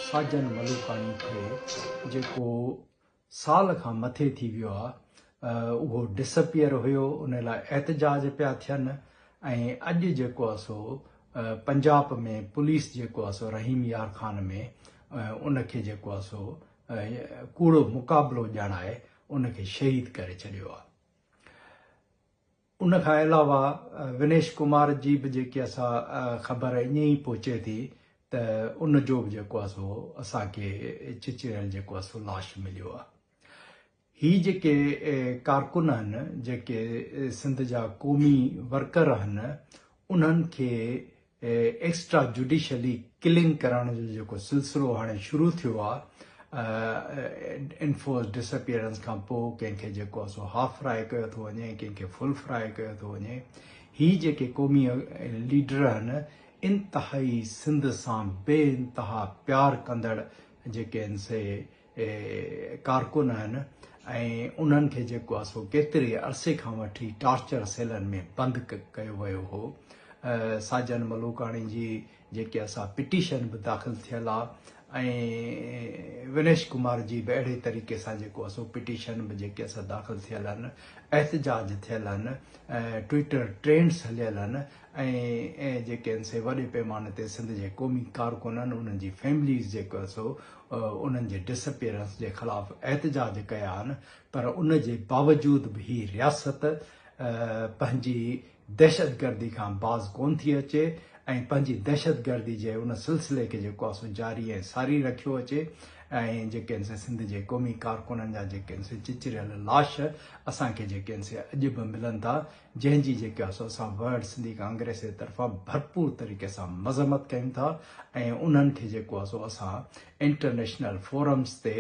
साजन मलूकाणी खे जेको साल खां मथे थी वियो आहे उहो डिसपियर हुयो, उन लाइ एहतजाज पिया थियनि ऐं अॼु जेको आहे सो पंजाब में पुलिस जेको आहे सो रहीम यार ख़ान में उनखे जेको आहे सो कूड़ो मुक़ाबिलो ॼाणाए उनखे शहीद करे छॾियो आहे। उन खां अलावा विनेश कुमार जी बि जेकी असां ख़बर ईअं ई पहुचे थी त उन जो बि जेको आहे सो असांखे चिचिरियल जेको आहे सो लाश मिलियो आहे। ही जेके कारकुन आहिनि, जेके सिंध जा क़ौमी वर्कर आहिनि, उन्हनि खे एक्स्ट्रा जुडिशली किलिंग करण जो जेको सिलसिलो हाणे शुरू थियो आहे इन्फोर्स डिसअपियरेंस खां पोइ कंहिंखे जेको आहे सो हाफ फ्राई कयो थो वञे, कंहिंखे फुल फ्राई कयो थो वञे। ही जेके क़ौमी लीडर आहिनि इंतहाई सिंध सां बेइंतहा प्यार कंदड़ जेके आहिनि से कारकुन आहिनि ऐं उन्हनि खे जेको आहे सो केतिरे अरसे खां वठी टार्चर सेलनि में बंदि कयो वियो हो। साजन मलूकाणी जी जेके असां पिटीशन बि दाख़िल थियल आहे ऐं विनेश कुमार जी बि अहिड़े तरीक़े सां जेको आहे सो पिटीशन बि जेके असां दाख़िल थियल आहिनि, एहतजाज थियल आहिनि, ट्विटर ट्रेंड्स हलियल आहिनि ऐं जेके आहिनि से वॾे पैमाने ते सिंध जे क़ौमी कारकुन आहिनि, उन्हनि जी फैमिलीज़ जेको आहे सो उन्हनि जे डिसअपियरेंस जे ख़िलाफ़ एहतजाज कया आहिनि। पर उन जे बावजूद बि ही रियासत पंहिंजी दहशतगर्दी खां बाज़ कोन थी अचे ऐं पंहिंजी दहशतगर्दी जे उन सिलसिले खे जेको आहे सो जारी ऐं सारी रखियो अचे ऐं जेके आहिनि से सिंध जे क़ौमी कारकुननि जा जेके आहिनि से चिचिरियल लाश असांखे जेके आहिनि से अॼु बि मिलनि था, जंहिंजी जेके आहे सो असां वर्ल्ड सिंधी कांग्रेस जे तरफ़ां भरपूर तरीक़े सां मज़म्मत कयूं था ऐं उन्हनि खे जेको आहे सो असां इंटरनेशनल फोरम्स ते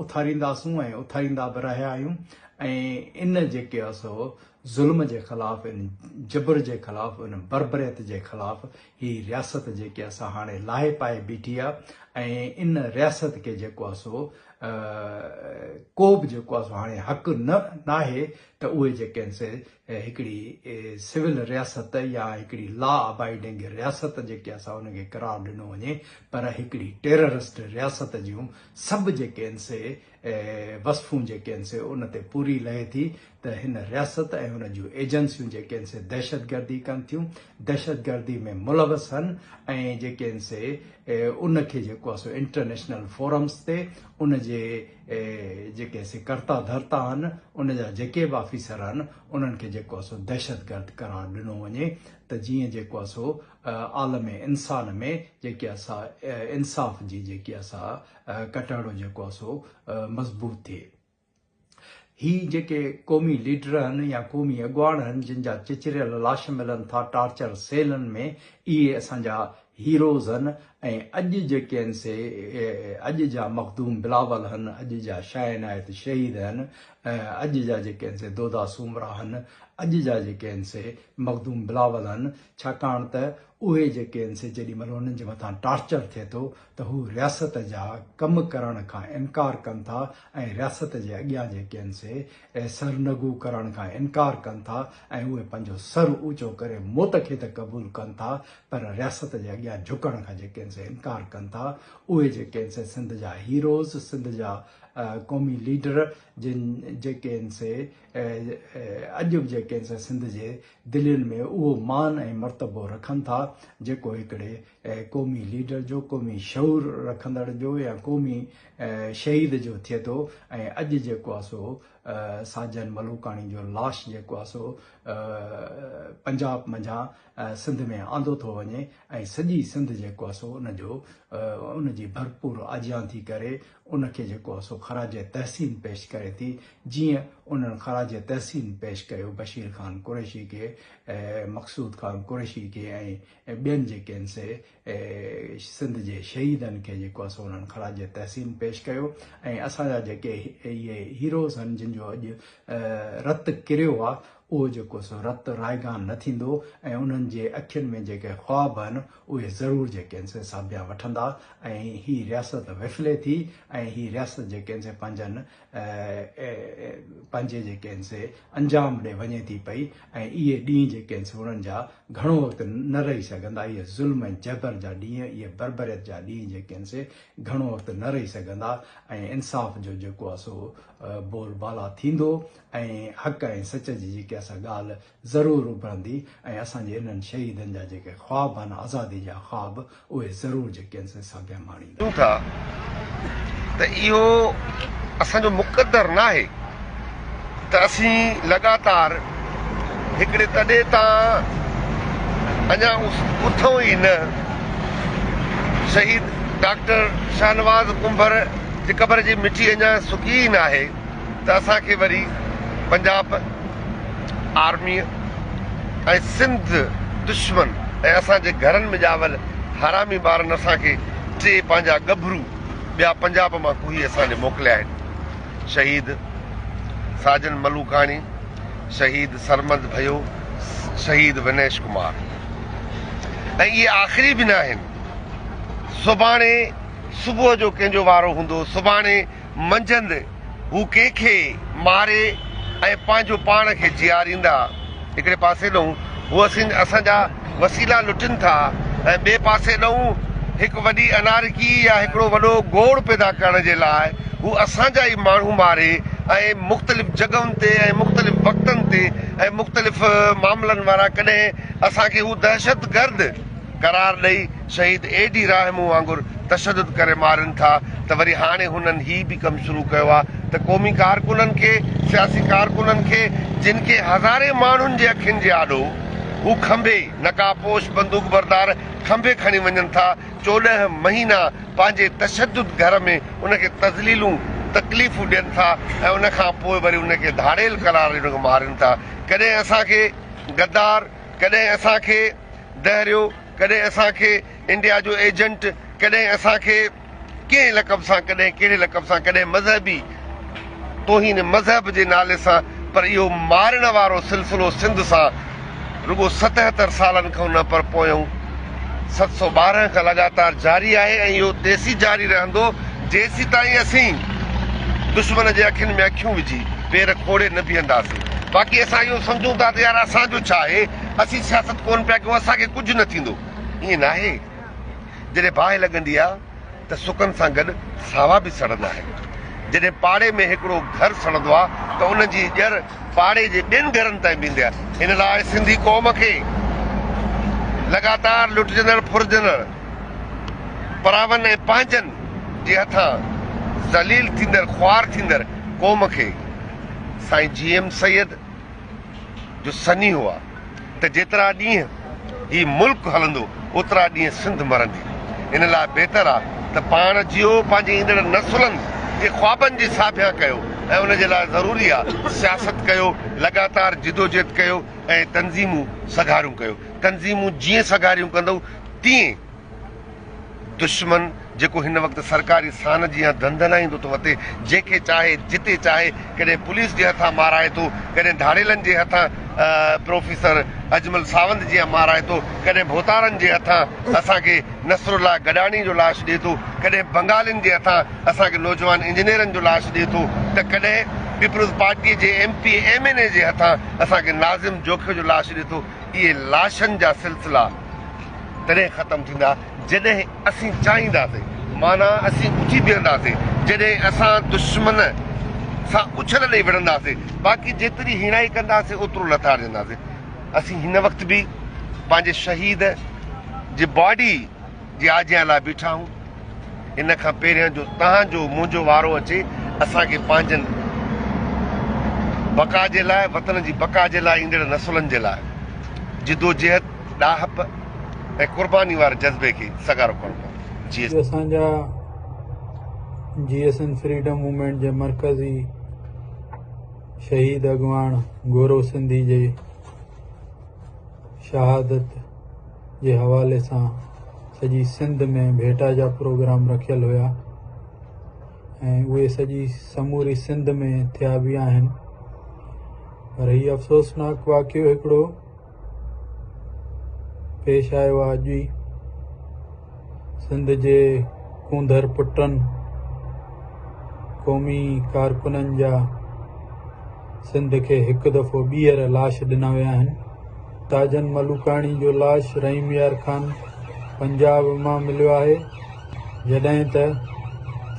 उथारींदासूं ऐं उथारींदा बि रहिया आहियूं ऐं इन जेके आहे सो ज़ुल्म जे ख़िलाफ़, इन जबर जे ख़िलाफ़, इन बरबरियत जे ख़िलाफ़ ही रियासत जेके असां हाणे लाहे पाए बीठी आहे ऐं इन रियासत खे जेको आहे सो को बि जेको आहे सो हाणे हक़ न आहे त उहे जेके आहिनि से हिकिड़ी सिविल रियासत या हिकिड़ी लॉ अबाइडिंग रियासत जेके असां उनखे करार ॾिनो वञे, पर हिकिड़ी टेररिस्ट रियासत जूं सभु जेके आहिनि से वसफ़ूं जेके आहिनि से उन ते पूरी लहे थी त हिन रियासत ऐं हुन जूं एजेंसियूं जेके आहिनि से दहशतगर्दी कनि थियूं, दहशतगर्दी में मुलवस आहिनि ऐं जेके आहिनि से उनखे जेको आहे सो इंटरनेशनल फोरम्स ते उन जे जेके से कर्ता धर्ता आहिनि, उन जा जेके बि ऑफिसर आहिनि, उन्हनि खे जेको आहे सो दहशतगर्द करार ॾिनो वञे त जीअं जेको आहे सो आलम इंसान में जेके असां इंसाफ़ जी जेकी असां कटाड़ो जेको आहे सो मज़बूत थिए। ही जेके क़ौमी लीडर आहिनि या क़ौमी अॻुवान आहिनि जिन जा चिचिरियल लाश मिलनि था टार्चर सेलनि में, इहे असांजा हीरोज़ आहिनि ऐं अॼु जेके आहिनि से अॼु जा मखदूम बिलावल आहिनि, अॼु जा शाह इनायत शहीद आहिनि, अॼु जा जेके आहिनि से दोदा सूमरा आहिनि, अॼु जा जेके आहिनि से मखदूम बिलावल आहिनि, छाकाणि त उहे जेके आहिनि से जेॾी महिल उन्हनि जे मथां टार्चर थिए थो त हू रियासत जा कमु करण खां इनकार कनि था ऐं रियासत जे अॻियां जेके आहिनि से सरनगू करण खां इनकार कनि था ऐं उहे पंहिंजो सर ऊचो करे मौत खे त क़बूल कनि था पर रियासत जे अॻियां झुकण खां जेके आहिनि से इनकार कनि था। उहे जेके आहिनि से सिंध जा हीरोज़, सिंध जा क़ौमी लीडर जिन जेके आहिनि से अॼु बि जेके आहिनि से सिंध जे दिलनि में उहो मान ऐं मर्तबो रखनि था जेको हिकिड़े क़ौमी लीडर जो, क़ौमी शऊर रखंदड़ जो या क़ौमी शहीद जो थिए थो। ऐं अॼु जेको आहे सो साजन मलूकाणी जो लाश जेको आहे सो पंजाब मंझां सिंध में आंदो थो वञे ऐं सॼी सिंध जेको आहे सो उनजी भरपूर आजियां थी करे उनखे जेको आहे सो ख़राज तहसीन पेश करे थी, जीअं उन्हनि ख़राज तहसीन पेश कयो बशीर ख़ान कुरैशी खे, मक़सूद ख़ान कुरैशी खे ऐं ॿियनि जेके आहिनि से सिंध जे शहीदनि खे जेको आहे सो उन्हनि ख़राज तहसीन पेश कयो। ऐं असांजा जेके इहे हीरोज़ आहिनि जिन जो अॼु रत किरियो आहे उहो जेको सो रत रायगान न थींदो ऐं उन्हनि जे अखियुनि में जेके ख्वाब आहिनि उहे ज़रूरु जेके आहिनि से साबिया वठंदा ऐं ही रियासत विफले थी ऐं ही रियासत जेके आहिनि से पंहिंजे जेके आहिनि से अंजाम ॾे वञे थी पई ऐं इहे ॾींहं जेके आहिनि से उन्हनि जा घणो वक़्तु न रही सघंदा। इहे ज़ुल्म ऐं जबर जा ॾींहं, इहे बरबरियत जा ॾींहं जेके आहिनि से घणो वक़्तु न रही सघंदा ऐं इंसाफ़ जो जेको आहे सो बोलबाला थींदो ऐं हक़ ऐं सच जी जेकी असां ॻाल्हि ज़रूरु उभरंदी ऐं असांजे इन्हनि शहीदनि जा जेके ख्वाब आहिनि आज़ादी जा ख्वाब उहे ज़रूरु जेके आहिनि से साॻिया माणींदा था त इहो असांजो मुक़दर न आहे त असीं लगातार हिकिड़े तॾहिं तां अञा उथूं ई न। शहीद डॉक्टर शाहनवाज़ कुंभर जी क़बर जी मिटी अञा सुकी ई न आहे त असांखे वरी पंजाब आर्मी ऐं सिंध दुश्मन ऐं असांजे घरनि में ॼावल हरामी ॿारनि असांखे टे पंहिंजा गभरू ॿिया पंजाब मां कुही असांजे मोकिलिया आहिनि। शहीद साजन मलूकाणी, शहीद सरमद भयो, शहीद विनेश कुमार ऐं इहे आख़िरी बि न आहिनि। सुभाणे सुबुह जो कंहिंजो वारो हूंदो, सुभाणे मंझंदि हू कंहिंखे मारे ऐं पंहिंजो पाण खे जीआरींदा। हिकिड़े पासे ॾांहुं हू असांजा वसीला लुटनि था ऐं ॿिए पासे ॾांहुं हिकु वॾी अनारकी या हिकिड़ो वॾो गोड़ पैदा करण जे लाइ हू असांजा ई माण्हू मारे ऐं मुख़्तलिफ़ जॻहुनि ते ऐं मुख़्तलिफ़ वक़्तनि ते ऐं मुख़्तलिफ़ मामलनि वारा कॾहिं असांखे हू दहशतगर्द करार ॾेई शहीद एडी रहमू वांगुरु तशदुद करे मारनि था त वरी हाणे हुननि ही बि कमु शुरू कयो आहे त क़ौमी कारकुननि खे, सियासी कारकुननि खे जिन खे हज़ारे माण्हुनि जे अखियुनि जे आॾो हू खंभे नकाबपोश बंदूक बरदार खंभे खणी वञनि था। 14 महीना पंहिंजे तशदुद घर में उनखे तज़लीलूं तकलीफ़ूं ॾियनि था ऐं उन खां पोइ वरी उनखे धाड़ेल करार ॾिनो मारनि था। कॾहिं असांखे गद्दार, कॾहिं असांखे दहरियो, कॾहिं असांखे इंडिया जो एजेंट, कॾहिं असांखे कंहिं लक़ब सां, कॾहिं कहिड़े लक़ब सां, कॾहिं मज़हबी तोहीन मज़हब जे नाले सां, पर इहो मारण वारो सिलसिलो सिंध सां रुगो 77 सालनि खां न पर पोयूं 712 खां लगातार जारी आहे ऐं इहो तेसी जारी रहंदो जेसीं ताईं असीं दुश्मन जे अखियुनि में अखियूं विझी पेर खोड़े न बीहंदासीं। बाक़ी असां इहो सम्झूं था त यार असांजो छा आहे, असीं सियासत कोन पिया कयूं, असांखे कुझु न थींदो। ईअं न आहे। जॾहिं बाहि लॻंदी आहे त सुकनि सां गॾु सावा बि सड़ंदा आहिनि। जॾहिं पाड़े में हिकिड़ो घर सड़ंदो आहे त उनजी ॼर पाड़े जे ॿियनि घरनि ताईं वेंदी आहे। हिन लाइ सिंधी क़ौम खे लगातार लुटजंदड़ फुरजंदड़ परावनि ऐं पंहिंजनि जे हथां ज़लील थींदड़ ख्वार थींदड़ क़ौम खे साईं GM सैयद जो सनी हुआ त जेतिरा ॾींहं ही मुल्क हलंदो ओतिरा ॾींहं सिंध मरंदी। इन लाइ बहितर आहे त पाण जियो, पंहिंजे ईंदड़ नसुलनि जे ख्वाबनि जी साभिया कयो ऐं उनजे लाइ ज़रूरी आहे सियासत कयो, लगातार जिदोजहद कयो ऐं तंज़ीमूं सगारियूं कयो। तंज़ीमूं जीअं सगारियूं कंदव तीअं दुश्मन जेको हिन वक़्तु सरकारी सान जी धंध हलाईंदो थो वठे, जंहिंखे चाहे जिते चाहे, कॾहिं पुलिस जे हथां माराए थो, कॾहिं धाड़ेलनि जे हथां प्रोफेसर अजमल सावंत जी माराए थो, कॾहिं भोतारनि जे हथां असांखे नसरुल्ला गडानी जो लाश ॾिए थो, कॾहिं बंगालियुनि जे हथां असांखे नौजवान इंजीनियरनि जो लाश ॾिए थो, त कॾहिं पीपल्स पार्टीअ जे MP MNA जे हथां असांखे नाज़िम जोखे जो लाश ॾिए थो। इहे लाशनि जा सिलसिला तॾहिं ख़तमु थींदा जॾहिं असीं चाहींदासीं, माना असीं उथी बीहंदासीं, जॾहिं असां दुश्मन सां उछल ॾेई विढ़ंदासीं। बाक़ी जेतिरी हिणाई कंदासीं ओतिरो लथाड़जंदासीं। असीं हिन वक़्तु बि पंहिंजे शहीद जी बॉडी जी आजियां लाइ बीठा आहियूं। इन खां पहिरियां जो तव्हांजो मुंहिंजो वारो अचे, असांखे पंहिंजनि बका जे लाइ, वतन जी बका जे लाइ, ईंदड़ नसुलनि जे लाइ जिदोजहद, ॾाहप ऐं क़ुर्बानी वारे जज़्बे खे सगारो करणो पवंदो। असांजा GSN फ्रीडम मूवमेंट जे मरकज़ी शहीद अॻवान गौरव सिंधी जे शहादत जे हवाले सां सॼी सिंध में भेटा जा प्रोग्राम रखियल हुया ऐं उहे सॼी समूरी सिंध में थिया बि आहिनि पर हीउ अफ़सोसनाक वाक़ियो हिकिड़ो पेश आयो आहे अॼु ई। सिंध जे कूंदर पुटनि क़ौमी कारकुननि जा सिंध खे हिकु दफ़ो ॿीहर लाश ॾिना विया आहिनि। ताजन मलूकाणी जो लाश रहीम यार ख़ान पंजाब मां मिलियो आहे, जॾहिं त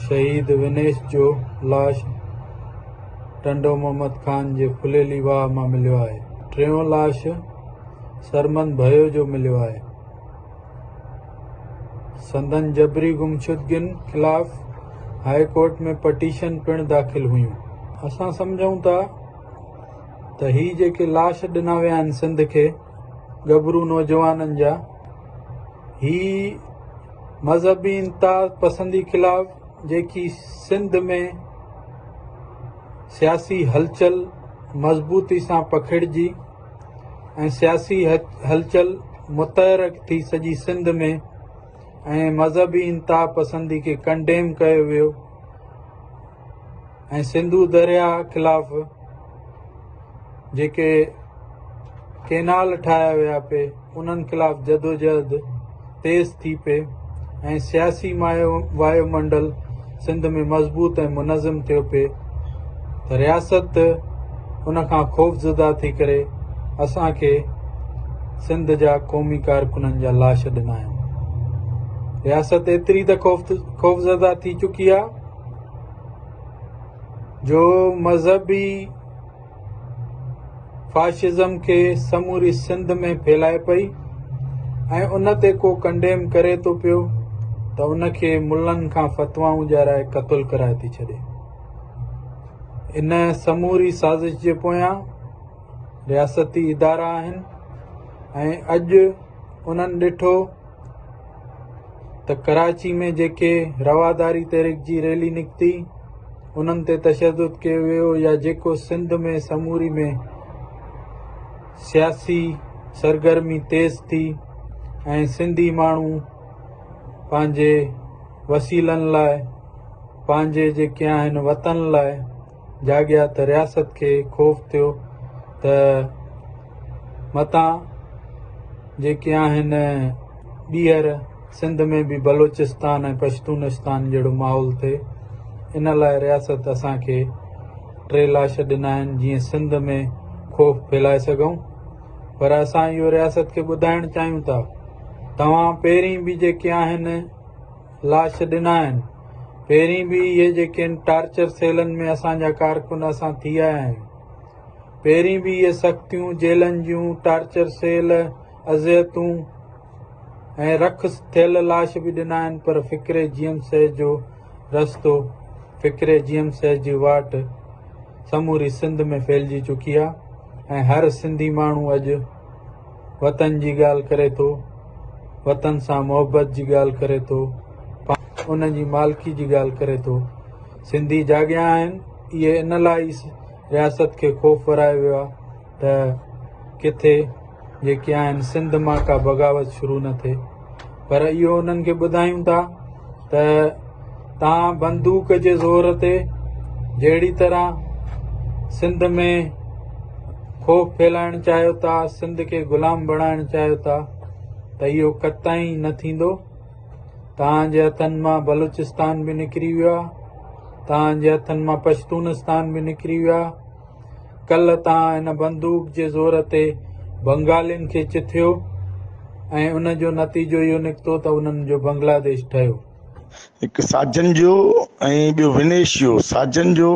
शहीद विनेश जो लाश टंडो मोहम्मद ख़ान जे फुलेली वाह मां मिलियो आहे। टियों लाश सरमन भयो जो मिलियो आहे। संदन जबरी गुमशुदगियुनि ख़िलाफ़ हाई कोर्ट में पटीशन पिणु दाख़िल हुयूं। असां सम्झूं था त ही जेके लाश ॾिना विया आहिनि सिंध खे गबरू नौजवाननि जा, ही मज़हबी इंता पसंदी ख़िलाफ़ जेकी सिंध में सियासी हलचल मज़बूती सां पखिड़िजी ऐं सियासी हलचल मुतहरक थी सॼी सिंध में ऐं मज़हबी इंता पसंदी खे कंडेम कयो वियो ऐं सिंधू दरिया ख़िलाफ़ जेके केनाल ठाहिया विया पे उन्हनि ख़िलाफ़ जदोजहद तेज़ थी पे ऐं सियासी वायुमंडल सिंध में मज़बूत ऐं मुनज़म थियो पे, त रियासत उन खां ख़ौफ़ज़दा थी करे असांखे सिंध जा क़ौमी कारकुननि जा लाश ॾिना आहिनि। रियासत एतिरी त ख़ौफ़ज़दा थी चुकी आहे जो मज़हबी फाशिज़म खे समूरी सिंध में फैलाए पई ऐं उन ते को कंडेम करे थो पियो त उनखे मुल्लनि खां फ़तवाऊं ॾियाराए क़तल कराए थी छॾे। इन समूरी साज़िश जे पोयां रियासती इदारा आहिनि ऐं अॼु उन्हनि ॾिठो त कराची में जेके रवादारी तहरीक जी रैली निकिती उन्हनि ते तशद्दुद कयो वियो, या जेको सिंध में समूरी में सियासी सरगर्मी तेज़ थी ऐं सिंधी माण्हू पंहिंजे वसीलनि लाइ पंहिंजे जेके आहिनि वतन लाइ जाॻिया, त रियासत खे ख़ौफ़ थियो त मतां जेके आहिनि ॿीहर सिंध में बि बलोचिस्तान ऐं पश्तूनिस्तान जहिड़ो माहौल थिए। इन लाइ रियासत असांखे 3 लाश ॾिना आहिनि जीअं सिंध में ख़ौफ़ फैलाए सघूं। पर असां इहो रियासत खे ॿुधाइणु चाहियूं था, तव्हां पहिरीं बि जेके आहिनि लाश ॾिना आहिनि, पहिरीं बि इहे जेके आहिनि टार्चर सेलनि में असांजा कारकुन असां थी आया आहियूं, पहिरीं बि इहे सख़्तियूं जेलनि जूं टार्चर सेल अज़ियतूं ऐं रख थियल लाश बि ॾिना आहिनि। पर फ़िक्रे जीएम सैज जो रस्तो, फ़िक्रे जीएम सैज जी वाट समूरी सिंध में फैलिजी चुकी आहे ऐं हर सिंधी माण्हू अॼु वतन जी ॻाल्हि करे थो, वतन सां मोहबत जी ॻाल्हि करे थो, उन जी मालिकी जी ॻाल्हि करे थो। सिंधी जाॻिया आहिनि, इहे इन लाइ रियासत खे ख़ौफ़ वरायो वियो आहे त किथे जेके आहिनि सिंध मां का बग़ावत शुरू न थिए। पर इहो उन्हनि खे ॿुधायूं था त तव्हां बंदूक जे ज़ोर ते जहिड़ी तरह सिंध में ख़ौफ़ फैलाइणु चाहियो था, सिंध खे ग़ुलाम बणाइणु चाहियो था, त इहो कतई न थींदो। तव्हांजे हथनि मां बलूचिस्तान बि निकिरी वियो आहे, तव्हांजे हथनि मां पश्तूनिस्तान बि निकिरी वियो आहे। कल्ह तव्हां हिन बंदूक जे ज़ोर ते बंगालियुनि खे चिथियो ऐं उन जो नतीजो इहो निकितो त उन्हनि जो बांग्लादेश ठहियो। हिकु साजन जो ऐं ॿियो विनेश जो। साजन जो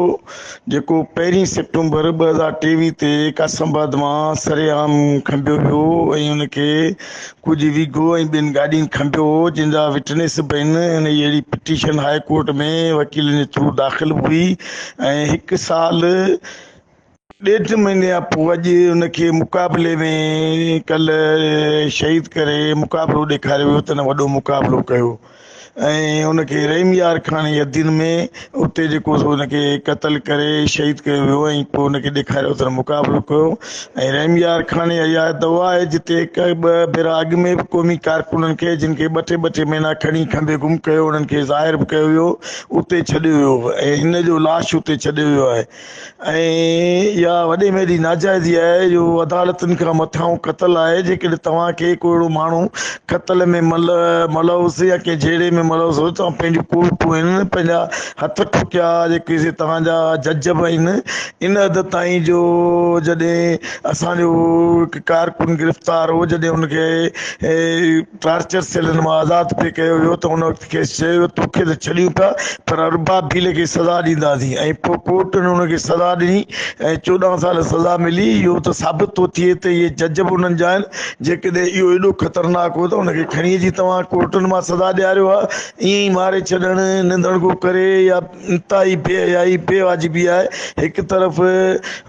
जेको 1 सेप्टेम्बर 2023 ते कासमाबाद मां सरेआम खंबियो वियो ऐं उनखे कुझु वीगो ऐं ॿियनि गाॾियुनि खंबियो, जंहिंजा विटनेस बि आहिनि। ऐं अहिड़ी पिटीशन हाई कोर्ट में वकील जे थ्रू दाख़िल हुई ऐं 1 साल 1.5 महीने खां पोइ अॼु उनखे मुक़ाबले में कल्ह शहीद करे मुक़ाबिलो ॾेखारियो वियो त वॾो मुक़ाबिलो कयो ऐं उनखे रहीम यार खान जी हदियुनि में उते जेको उनखे क़तल करे शहीद कयो वियो ऐं पोइ उनखे ॾेखारियो त मुक़ाबिलो कयो। ऐं रहीम यार खान इहा दवा आहे जिते हिकु ॿ भेरा अॻु में बि क़ौमी कारकुननि खे जिन खे ॿ टे महीना खणी खंबे गुम कयो उन्हनि खे ज़ाहिर बि कयो वियो, उते छॾियो वियो ऐं हिन जो लाश उते छॾियो वियो आहे। ऐं इहा वॾे में एॾी नाजाइज़ी आहे जो अदालतुनि खां मथां क़तल आहे। जेकॾहिं तव्हांखे को अहिड़ो माण्हू क़तल में मलहोसि या कंहिं जहिड़े में मलहोसि तव्हां पंहिंजूं कोर्टूं आहिनि, पंहिंजा हथ ठुकिया जेके तव्हांजा जज बि आहिनि, इन हद ताईं जो जॾहिं असांजो हिकु कारकुन गिरफ़्तार हो, जॾहिं हुनखे टार्चर सेलनि मां आज़ादु पे कयो वियो त हुन वक़्तु खेसि चयो तोखे त छॾियूं पिया पर अरबाब भील खे सज़ा ॾींदासीं। ऐं पोइ कोर्ट ने हुनखे सज़ा ॾिनी ऐं 14 साल सज़ा मिली। इहो त साबित थो थिए त इहे जज बि उन्हनि जा आहिनि। जेकॾहिं इहो एॾो ख़तरनाक हो त हुनखे खणी अची तव्हां कोर्टुनि मां सज़ा ॾियारियो आहे, ईअं ई मारे छॾणु निंदड़गो करे या इंतिहाई बेहयाई बेवाजिबी आहे। हिकु तरफ़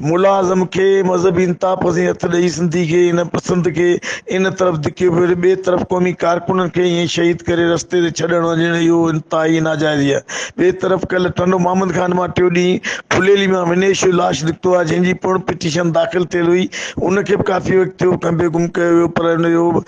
मुलाज़िम खे मज़हबी इंतिहा पसंदि हथ ॾेई सिंधी खे इन पसंदि खे इन तरफ़ धिकियो पियो, ॿिए तरफ़ क़ौमी कारकुननि खे ईअं शहीद करे रस्ते ते छॾणु वञणु इहो इंतिहाई नाजाइज़ी आहे। ॿिए तरफ़ कल्ह टंडो मोहम्मद ख़ान मां टियों ॾींहुं फुलेली मां विनेश जो लाश निकितो आहे, जंहिंजी पिण पिटीशन दाख़िल थियल हुई। उनखे बि काफ़ी वक़्तु थियो खंबे गुम कयो वियो, पर हुनजो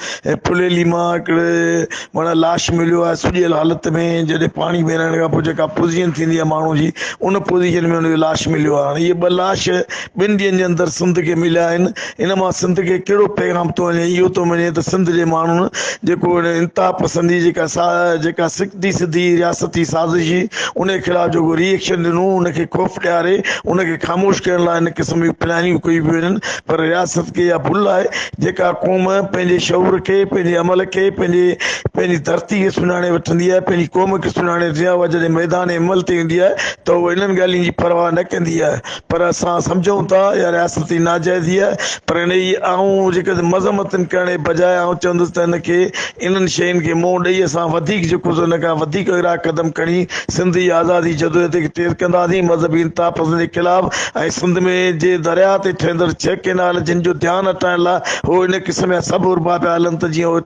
फुलेली मां हिकिड़े माना लाश मिलियो आहे सुॼियल हालत में। जॾहिं पाणी में रहण खां पोइ जेका पोज़ीशन थींदी आहे माण्हू जी, उन पोज़ीशन में हुनजो लाश मिलियो आहे। हाणे इहे 2 लाश 2 ॾींहंनि जे अंदरि सिंध खे मिलिया आहिनि। इन मां सिंध खे कहिड़ो पैगाम थो वञे? इहो थो वञे त सिंध जे माण्हुनि जेको इंतिहा पसंदी जेका सिधी सिधी रियासती साज़िश उन ख़िलाफ़ जेको रिएक्शन ॾिनो, उनखे ख़ौफ़ ॾियारे उनखे ख़ामोश करण लाइ इन क़िस्म जूं प्लानियूं कई पियूं आहिनि। पर रियासत खे इहा भुल आहे जेका क़ौम पंहिंजे शऊर खे, पंहिंजे अमल खे, पंहिंजी धरती खे सुञाणे वठंदी आहे, पंहिंजी क़ौम खे सुञाणे वठंदी आहे, उहा जॾहिं मैदान अमल ते ईंदी आहे त उहा इन्हनि ॻाल्हियुनि जी परवाह न कंदी आहे। पर असां सम्झूं था इहा रियासती नाजाइज़ी आहे, पर इन जी आऊं जेके मज़म्मतनि करण जे बजाए आऊं चवंदुसि त हिनखे इन्हनि शयुनि खे मोह ॾेई असां वधीक जेको हिन खां वधीक अहिड़ा क़दम खणी सिंध जी आज़ादी जदोजहद खे तेज़ कंदासीं मज़हबी इंतिहा पसंदी जे ख़िलाफ़। ऐं सिंध में जे दरिया ते ठहंदड़ 6 कैनाल जिन जो ध्यानु हटाइण लाइ हो इन क़िस्म जा सभु उर्बा पिया हलनि त जीअं उहो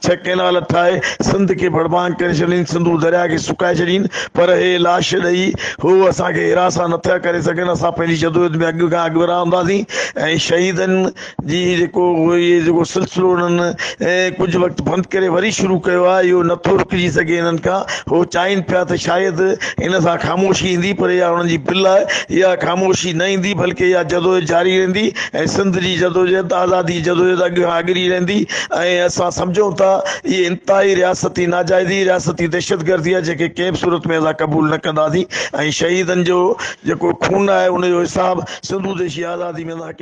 6 कैनाल ठाहे सिंध खे बड़बांग करे छॾीनि, सिंधू दरिया खे सुकाए छॾीनि। पर हे लाश ॾेई हू असांखे हिरासा नथा करे सघनि। असां पंहिंजी जदोजहद में अॻु खां अॻु रहंदासीं ऐं शहीदनि जी जेको सिलसिलो उन्हनि कुझु वक़्तु बंदि करे वरी शुरू कयो आहे, इहो नथो रुकिजी सघे हिननि खां। हो चाहिनि पिया त शायदि हिन सां ख़ामोशी ईंदी, पर इहा उन्हनि जी बिल आहे। इहा ख़ामोशी न ईंदी बल्कि इहा जदोजहद जारी रहंदी ऐं सिंध जी जदोजहद आज़ादी जदोजहद अॻु खां अॻिरी रहंदी। ऐं असां सम्झूं था इहे इंतिहाई रियासती नाजाइज़ी रियासती दहशतगर्दी आहे जेके कंहिं बि सूरत में असां क़बूल न कंदासीं। ऐं शहीदनि जो जेको खून आहे उनजो हिसाब सिंधू देशी आज़ादी में असां